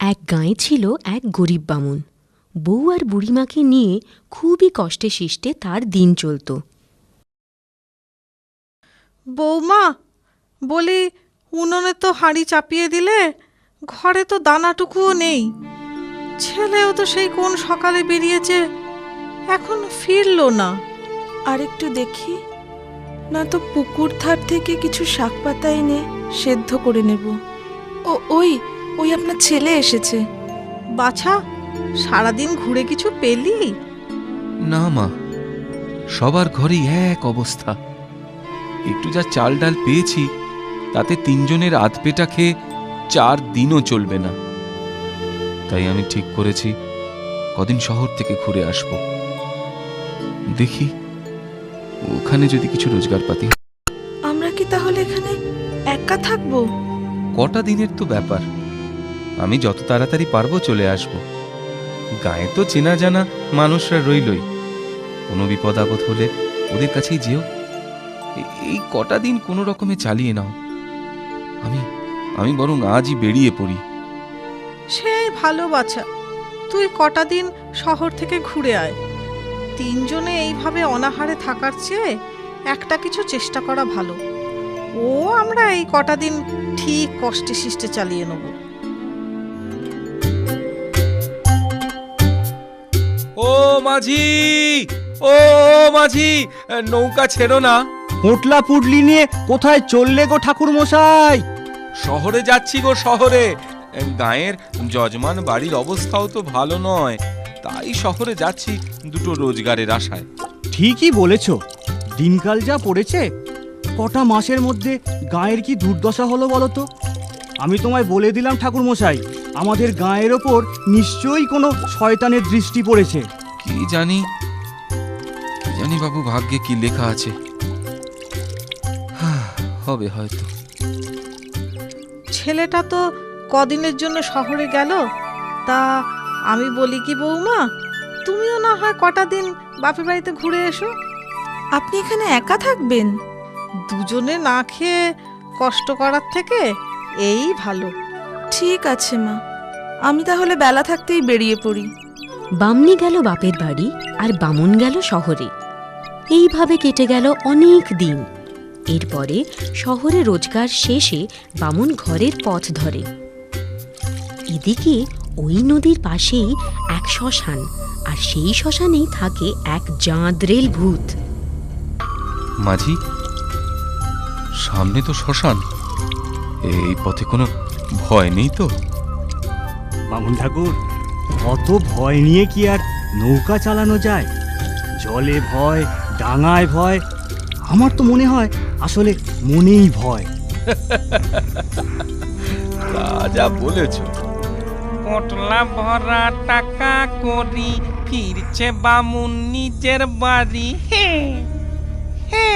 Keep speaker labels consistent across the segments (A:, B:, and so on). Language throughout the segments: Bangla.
A: এক গাঁয়ে ছিল এক গরিব বামুন। বউ আর বুড়িমাকে নিয়ে খুবই কষ্টে শিষ্টে তার দিন চলত।
B: বৌমা, বলি উনুনে তো হাঁড়ি চাপিয়ে দিলে, ঘরে তো দানাটুকুও নেই। ছেলেও তো সেই কোন সকালে বেরিয়েছে, এখন ফিরলো না।
C: আর একটু দেখি, না তো পুকুর ধার থেকে কিছু শাক পাতা এনে সেদ্ধ করে নেব। ওই ওই আপনার ছেলে এসেছে।
B: বাছা, সারাদিন ঘুরে কিছু পেলি?
D: না মা, সবার ঘরেই এক অবস্থা। একটু যা চাল ডাল পেয়েছি তাতে তিনজনের আধ পেটা খেয়ে 4 দিনও চলবে না। তাই আমি ঠিক করেছি কদিন শহর থেকে ঘুরে আসব। দেখি ওখানে যদি কিছু রোজগার পাতি।
C: আমরা কি তাহলে এখানে একা থাকবো?
D: কটা দিনের তো ব্যাপার, আমি যত তাড়াতাড়ি পারবো চলে আসব। গায়ে তো চেনা জানা মানুষরা রইলই, কোনো বিপদ আপদ হলে ওদের কাছেই যেও। এই কটা দিন কোনো রকমে চালিয়ে নাও। আমি বরং আজই বেরিয়ে পড়ি।
B: সেই ভালো বাছা, তুই কটা দিন শহর থেকে ঘুরে আয়। তিনজনে এইভাবে অনাহারে থাকার চেয়ে একটা কিছু চেষ্টা করা ভালো। ও আমরা এই কটা দিন ঠিক কষ্টে শিষ্টে চালিয়ে নেব।
D: ও মাঝি, ও মাঝি, নৌকা ছেড়ো না।
E: পোটলা পুডলি নিয়ে কোথায় চললে গো ঠাকুর মশাই?
D: শহরে যাচ্ছি গো, শহরে। গায়ের যজমান বাড়ির অবস্থাও তো ভালো নয়, তাই শহরে যাচ্ছি দুটো রোজগারের আশায়।
E: ঠিকই বলেছ, দিনকাল যা পড়েছে, কটা মাসের মধ্যে গায়ের কি দুর্দশা হলো বলো তো। আমি তোমায় বলে দিলাম ঠাকুর মশাই, আমাদের গায়ের ওপর নিশ্চয়ই কোনো শয়তানের দৃষ্টি পড়েছে।
D: কি জানি বাবু, ভাগ্যে কি লেখা আছে। হবে হয়তো।
B: ছেলেটা তো কদিনের জন্য শহরে গেল, তা আমি বলি কি বৌমা, তুমিও না হয় কটা দিন বাপের বাড়িতে ঘুরে এসো।
C: আপনি এখানে একা থাকবেন?
B: দুজনে না খেয়ে কষ্ট করার থেকে এই ভালো।
C: ঠিক আছে মা, আমি তাহলে বেলা থাকতেই বেরিয়ে পড়ি।
A: বামনি গেল বাপের বাড়ি আর বামুন গেল শহরে। এইভাবে কেটে গেল অনেক দিন। এরপরে শহরে রোজগার শেষে বামুন ঘরের পথ ধরে। এদিকে ওই নদীর পাশেই এক শ্মশান, আর সেই শ্মশানেই থাকে এক জাঁদরেল ভূত।
D: মাঝি, সামনে তো শ্মশান, এই পথে কোনো ভয় নেই তো?
E: বামুন ঠাকুর, অত ভয় নিয়ে কি আর নৌকা চালানো যায়? জলে ভয়, ডাঙায় ভয়, আমার তো মনে হয় আসলে মনেই ভয়।
D: তা যা বলেছ।
F: পোটলা ভরা টাকা করি ফিরছে বামুন নিজের বাড়ি। হে হে,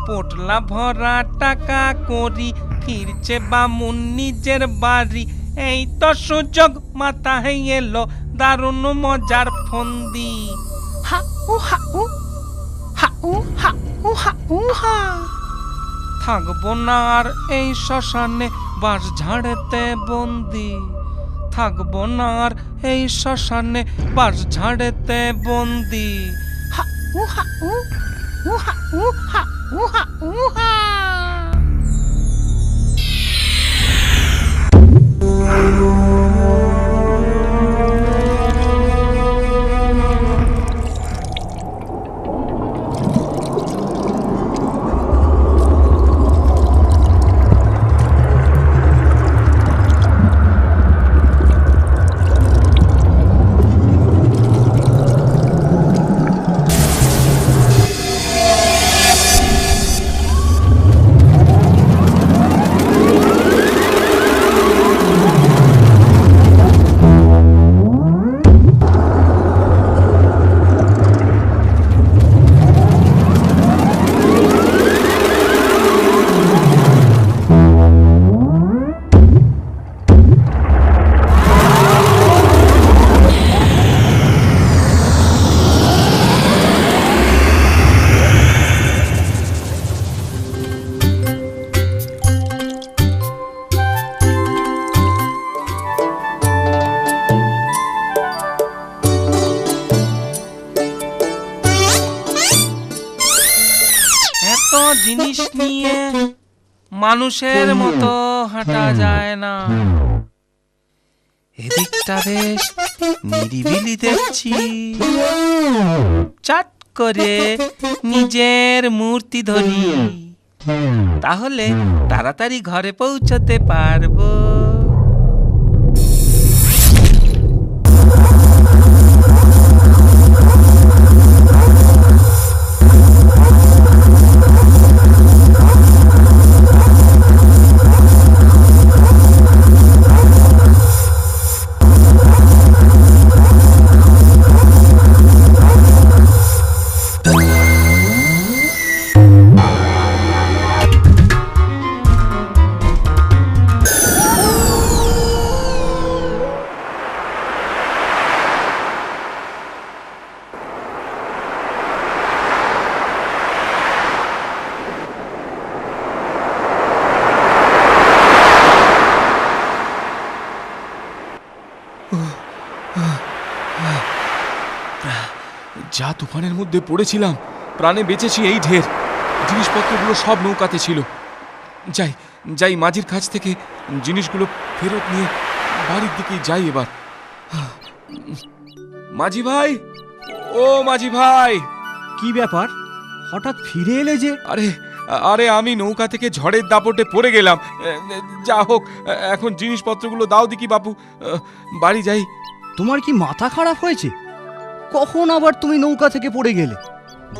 F: পোটলা ভরা টাকা করি ফিরছে বামুন নিজের বাড়ি। এই তো সুযোগ মাথায় এলো, দারুণ মজার ফন্দি। হা উ হা উ হা উ হা উ হা উ হা। থাকবো না আর এই শ্মশানে বাস ঝাড়েতে বন্দি। থাকবো না আর এই শ্মশানে বাস ঝাড়েতে বন্দি। হা উ হা উ হা উ হা উ হা উ হা। জিনিস নিয়ে মানুষের মতো হাঁটা যায় না। এদিকটা বেশ নিরিবিলি দেখছি। চট করে নিজের মূর্তি ধরি, তাহলে তাড়াতাড়ি ঘরে পৌঁছতে পারবো।
D: যা তুফানের মধ্যে পড়েছিলাম, প্রাণে বেঁচেছি এই ঢের। জিনিসপত্রগুলো সব নৌকাতে ছিল। যাই যাই মাঝির কাছ থেকে জিনিসগুলো ফেরত নিয়ে বাড়ির দিকে যাই এবার। মাঝি ভাই, ও মাঝি ভাই!
E: কি ব্যাপার, হঠাৎ ফিরে এলে যে?
D: আরে আরে আমি নৌকা থেকে ঝড়ের দাপটে পড়ে গেলাম। যা হোক, এখন জিনিসপত্রগুলো দাও দেখি বাপু, বাড়ি যাই।
E: তোমার কি মাথা খারাপ হয়েছে? কখন আবার তুমি নৌকা থেকে পড়ে গেলে?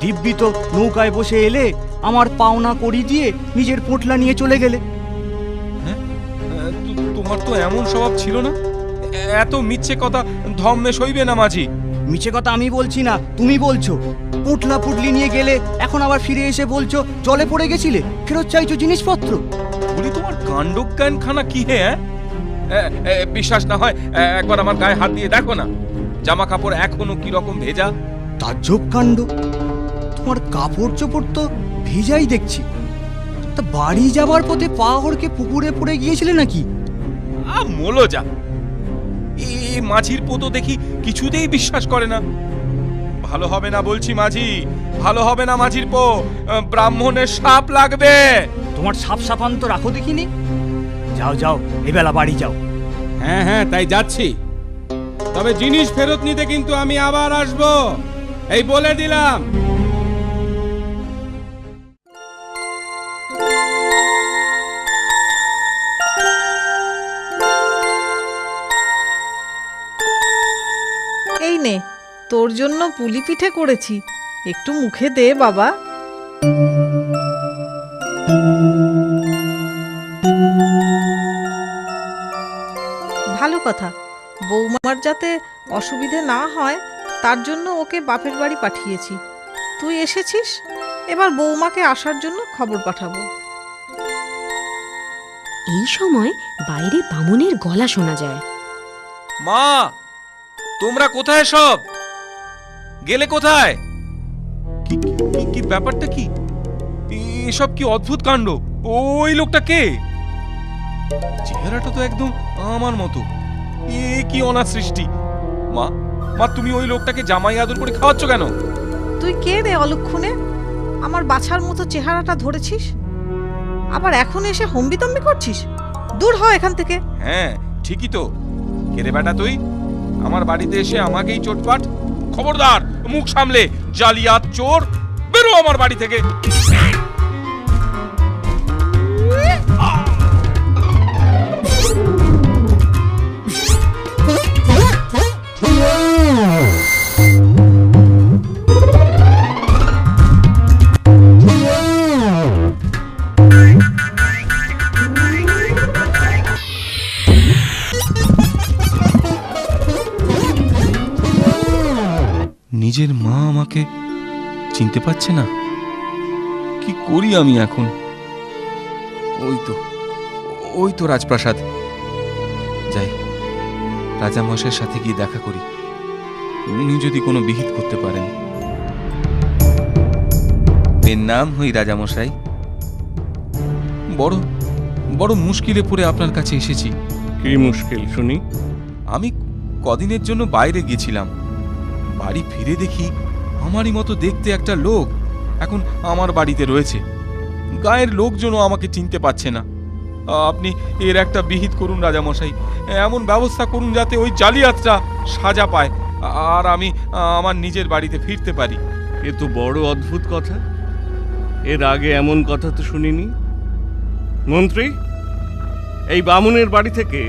E: দিব্যি তো নৌকায় বসে এলে, আমার পাওনা করি দিয়ে নিজের পোঁটলা নিয়ে চলে গেলে।
D: তোমার তো এমন স্বভাব ছিল না। এত মিথ্যে কথা ধম্মে সইবে না মাঝি।
E: মিছে কথা আমি বলছি না, তুমি বলছো। পোঁটলা পুটলি নিয়ে গেলে, এখন আবার ফিরে এসে বলছো জলে পড়ে গেছিলে, ফেরত চাইছো জিনিসপত্র।
D: বলি তোমার কাণ্ডজ্ঞানখানা কি হে? বিশ্বাস না হয় একবার আমার গায়ে হাত দিয়ে দেখো না, জামা কাপড় এখনো কি রকম ভেজা।
E: তাজ্জব কাণ্ড, তোমার কাপড় চোপড় তো ভেজাই দেখছি। তা বাড়ি যাবার পথে পা হড়কে পুকুরে পড়ে গিয়েছিলে নাকি?
D: মোলো যা, এই মাঝির পোতো দেখি কিছুতেই বিশ্বাস করে না। ভালো হবে না বলছি মাঝি, ভালো হবে না মাঝির পো, ব্রাহ্মণের সাপ লাগবে।
E: তোমার সাপ সাপান তো রাখো দেখিনি। যাও যাও, এবেলা বাড়ি যাও।
G: হ্যাঁ হ্যাঁ, তাই যাচ্ছি। তবে জিনিস ফেরত নিতে কিন্তু আমি আবার আসবো, এই বলে দিলাম।
B: এই নে, তোর জন্য পুলি পিঠে করেছি, একটু মুখে দে বাবা। ভালো কথা, বৌমার যাতে অসুবিধে না হয় তার জন্য ওকে বাপের বাড়ি পাঠিয়েছি। তুই এসেছিস, এবার বৌমাকে আসার জন্য খবর পাঠাবো।
A: এই সময় বাইরে বামুনের গলা শোনা যায়।
D: মা, তোমরা কোথায় সব? গেলে কোথায়? কি কি কি ব্যাপারটা কি? এসব কি অদ্ভুত কাণ্ড? ওই লোকটা কে? চেহারাটা তো একদম আমার মতো। এ কি অনাথ সৃষ্টি! মা, মা তুমি ওই লোকটাকে জামাই আদর করে খাওয়াচ্ছ কেন?
B: তুই কে রে অলক্ষণে? আমার বাছার মতো চেহারাটা ধরেছিস, আবার এখন এসে হম্বিতম্বি করছিস? দূর হ এখান থেকে।
D: হ্যাঁ ঠিকই তো। কে রে বেটা তুই? আমার বাড়িতে এসে আমাকেই চোটপাট! খবরদার, মুখ সামলে, জালিয়াত চোর! বেরো আমার বাড়ি থেকে! নিজের মা আমাকে চিনতে পারছে না। কি করি আমি এখন? ওই তো রাজপ্রাসাদ। যাই, রাজামশাইয়ের সাথে গিয়ে দেখা করি, উনি যদি কোনো বিহিত করতে পারেন। এর নাম হই রাজামশাই। বড় বড় মুশকিলে পড়ে আপনার কাছে এসেছি।
G: কি মুশকিল শুনি?
D: আমি কদিনের জন্য বাইরে গেছিলাম, বাড়ি ফিরে দেখি আমারই মতো দেখতে একটা লোক এখন আমার বাড়িতে রয়েছে। গায়ের লোকজনও আমাকে চিনতে পারছে না। আপনি এর একটা বিহিত করুন রাজামশাই, এমন ব্যবস্থা করুন যাতে ওই জালিয়াতটা সাজা পায় আর আমি আমার নিজের বাড়িতে ফিরতে পারি।
H: এ তো বড় অদ্ভুত কথা, এর আগে এমন কথা তো শুনিনি। মন্ত্রী, এই বামুনের বাড়ি থেকে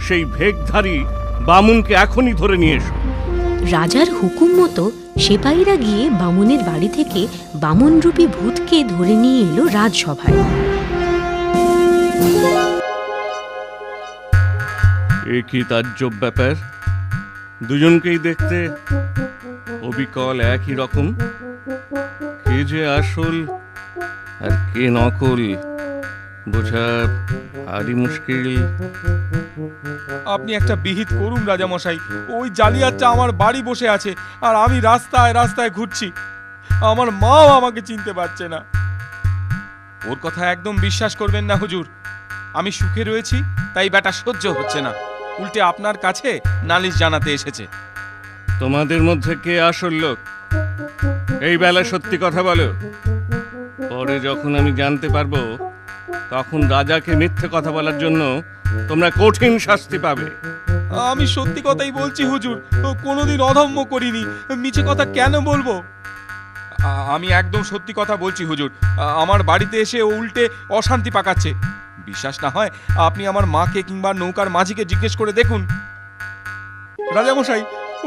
H: সেই ভেকধারী বামুনকে এখনই ধরে নিয়ে এসো।
A: রাজার হুকুম মতো সেপাইরা গিয়ে বামুনের বাড়ি থেকে বামনরূপী ভূতকে ধরে নিয়ে এলো রাজসভায়।
H: এ কি তাজ্জব ব্যাপার, দুজনকেই দেখতে অবিকল একই রকম। কে যে আসল আর কে নকল বোঝা ভারী মুশকিল।
D: আপনি একটা বিহিত করুন রাজামশাই, ওই জালিয়াতটা আমার বাড়ি বসে আছে আর আমি রাস্তায় রাস্তায় ঘুরছি। আমার মাও আমাকে চিনতে পারছে না। ওর কথা একদম বিশ্বাস করবেন না হুজুর, আমি সুখে রয়েছি তাই বেটা সহ্য হচ্ছে না, উল্টে আপনার কাছে নালিশ জানাতে এসেছে।
H: তোমাদের মধ্যে কে আসল লোক এই বেলা সত্যি কথা বলো, পরে যখন আমি জানতে পারবো তখন রাজাকে মিথ্যে কথা বলার জন্য তোমরা কঠিন শাস্তি পাবে।
D: আমি সত্যি কথাই বলছি হুজুর, কোনোদিন অধম্য করিনি, মিছে কথা কেন বলবো? আমি একদম সত্যি কথা বলছি হুজুর, আমার বাড়িতে এসে ও উল্টে অশান্তি পাকাচ্ছে। বিশ্বাস না হয় আপনি আমার মাকে কিংবা নৌকার মাঝিকে জিজ্ঞেস করে দেখুন। রাজামশাই,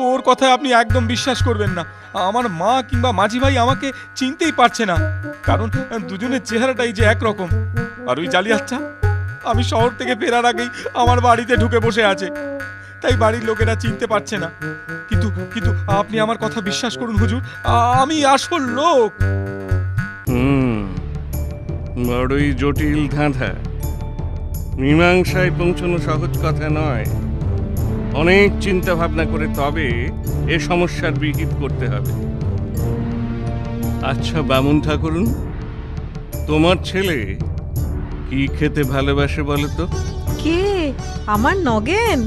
D: ওর কথায় আপনি একদম বিশ্বাস করবেন না। আমার মা কিংবা মাঝি ভাই আমাকে চিনতেই পারছে না, কারণ দুজনের চেহারাটাই যে একরকম। আর ওই জালিয়াতটা আমি শহর থেকে ফেরার আগেই আমার বাড়িতে ঢুকে বসে আছে, তাই বাড়ির লোকেরা চিনতে পারছে না। কিন্তু কিন্তু আপনি আমার কথা বিশ্বাস করুন হুজুর, আমি আসল লোক।
H: বড়ই জটিল ধাঁধা, মীমাংসায় পৌঁছানো সহজ কথা নয়। অনেক চিন্তা ভাবনা করে তবে এ সমস্যার বিহিত করতে হবে। আচ্ছা বামুন ঠাকুরুন, তোমার ছেলে কি খেতে ভালোবাসে বলো তো?
B: কে? আমার নগেন?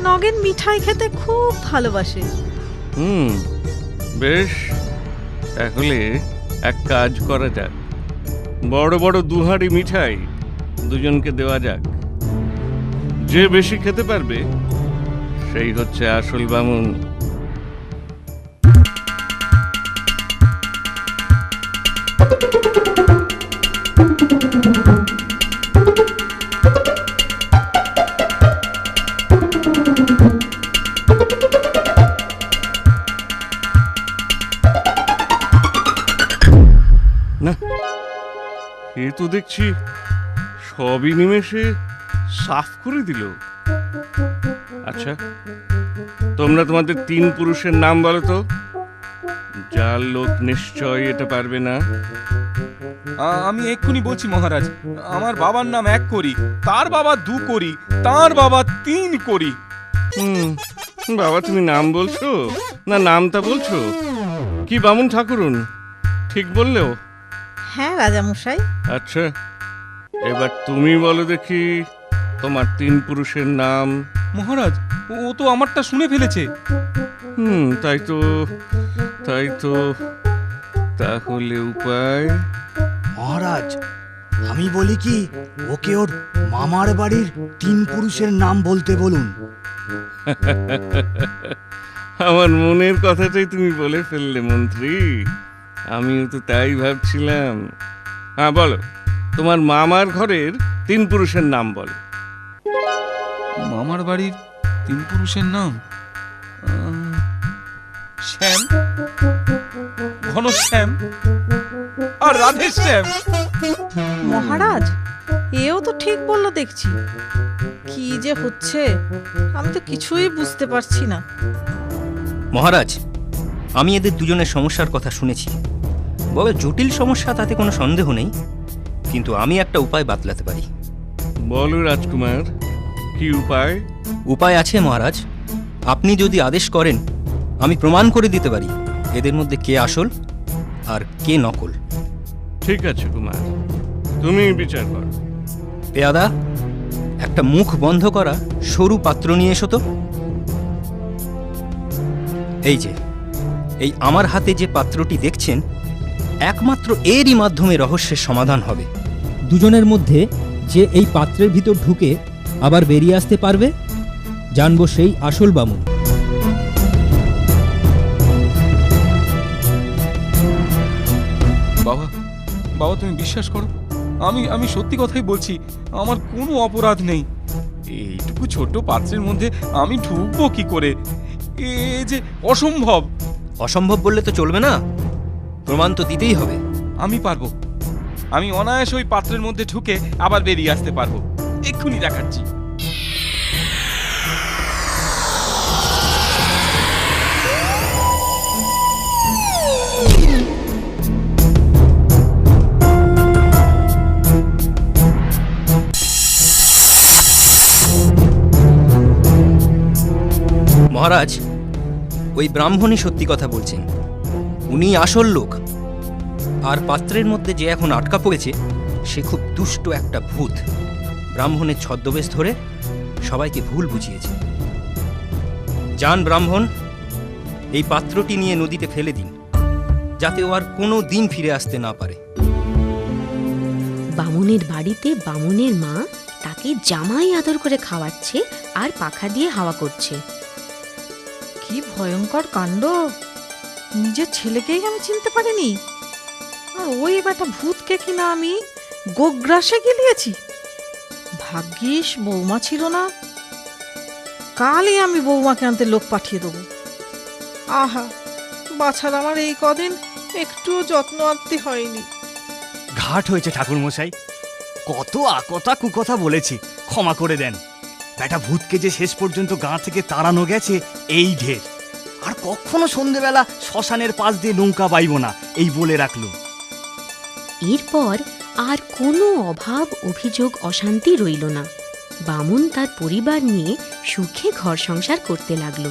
B: নগেন মিঠাই খেতে খুব ভালোবাসে।
H: বেশ, তাহলে এক কাজ করা যাক, বড় বড় দুহাড়ি মিঠাই দুজনকে দেওয়া যাক। যে বেশি খেতে পারবে সেই হচ্ছে আসল বামুন। না, এ তো দেখছি সবই নিমেষে সাফ করে দিল। আচ্ছা, তোমরা তোমাদের তিন পুরুষের নাম বলো তো। যার লোক নিশ্চয় এটা পারবে না।
D: আমি এক্ষুনি বলছি মহারাজ, আমার বাবার নাম 1 করি, তার বাবা 2 করি, তার বাবা 3 করি।
H: বাবা, তুমি নাম বলছো না নামটা বলছো? কি বামুন ঠাকুরুন, ঠিক বললেও?
B: হ্যাঁ রাজামশাই।
H: আচ্ছা, এবার তুমি বলো দেখি তোমার 3 পুরুষের নাম।
D: মহারাজ, ও তো আমারটা শুনে ফেলেছে।
H: তাই তো তাহলে উপায়?
E: মহারাজ, আমি বলি কি, ওকে ওর মামার বাড়ির 3 পুরুষের নাম বলতে বলুন।
H: আমার মনের কথাটাই তুমি বলে ফেললে মন্ত্রী, আমিও তো তাই ভাবছিলাম। হ্যাঁ বলো, তোমার মামার ঘরের 3 পুরুষের নাম বলো।
D: মামার বাড়ির 3 পুরুষের নাম? শ্যাম, ঘনশ্যাম আর রাধেশ্যাম।
B: মহারাজ, এও তো ঠিক বললো দেখছি। কি যে হচ্ছে আমি তো কিছুই বুঝতে পারছি না।
I: মহারাজ, আমি এদের দুজনের সমস্যার কথা শুনেছি। বড় জটিল সমস্যা, তাতে কোনো সন্দেহ নেই, কিন্তু আমি একটা উপায় বাতলাতে পারি।
H: বলো রাজকুমার, কি উপায়?
I: উপায় আছে মহারাজ, আপনি যদি আদেশ করেন আমি প্রমাণ করে দিতে পারি এদের মধ্যে কে আসল আর কে নকল।
H: ঠিক আছে কুমার, তুমি বিচার করো।
I: পেয়াদা, একটা মুখ বন্ধ করা সরু পাত্র নিয়ে এসো তো। এই যে, এই আমার হাতে যে পাত্রটি দেখছেন, একমাত্র এরই মাধ্যমে রহস্যের সমাধান হবে।
J: দুজনের মধ্যে যে এই পাত্রের ভিতর ঢুকে আবার বেরিয়ে আসতে পারবে, জানবো সেই আসল বামুন।
D: বাবা, বাবা তুমি বিশ্বাস করো, আমি সত্যি কথাই বলছি, আমার কোনো অপরাধ নেই। এইটুকু ছোট পাত্রের মধ্যে আমি ঢুকবো কি করে? এ যে অসম্ভব।
I: অসম্ভব বললে তো চলবে না, প্রমাণ তো দিতেই হবে।
D: আমি পারবো, আমি অনায়াসে ওই পাত্রের মধ্যে ঢুকে আবার বেরিয়ে আসতে পারবো। এক্ষুনি দেখাচ্ছি।
I: মহারাজ, ওই ব্রাহ্মণই সত্যি কথা বলছেন, উনি আসল লোক। আর পাত্রের মধ্যে যে এখন আটকা পড়েছে সে খুব দুষ্ট একটা ভূত। ব্রাহ্মণের ছদ্মবেশ ধরে সবাইকে ভুল বুঝিয়েছে। যান ব্রাহ্মণ, এই পাত্রটি নিয়ে নদীতে ফেলে দিন, যাতে ও আর কোনো দিন ফিরে আসতে না পারে।
A: বামুনের বাড়িতে বামুনের মা তাকে জামাই আদর করে খাওয়াচ্ছে আর পাখা দিয়ে হাওয়া করছে।
B: কি ভয়ঙ্কর কাণ্ড! নিজের ছেলেকেই আমি চিনতে পারিনি, আর ওই বেটা ভূতকে কিনা আমি গোগ্রাসে গিলিয়েছি। ভাগ্যিস বৌমা ছিল না, কালই আমি বৌমাকে আনতে লোক পাঠিয়ে দেবো। আহা, বাছার আমার এই কদিন একটুও যত্ন আত্তি হয়নি।
E: ঘাট হয়েছে ঠাকুরমশাই, কত আকথা কুকথা বলেছি, ক্ষমা করে দেন। বেটা ভূতকে যে শেষ পর্যন্ত গাঁ থেকে তাড়ানো গেছে এই ঢের। আর কখনো সন্ধেবেলা শ্মশানের পাশ দিয়ে নৌকা বাইব না, এই বলে রাখলো।
A: এরপর আর কোনো অভাব, অভিযোগ, অশান্তি রইল না। বামুন তার পরিবার নিয়ে সুখে ঘর সংসার করতে লাগলো।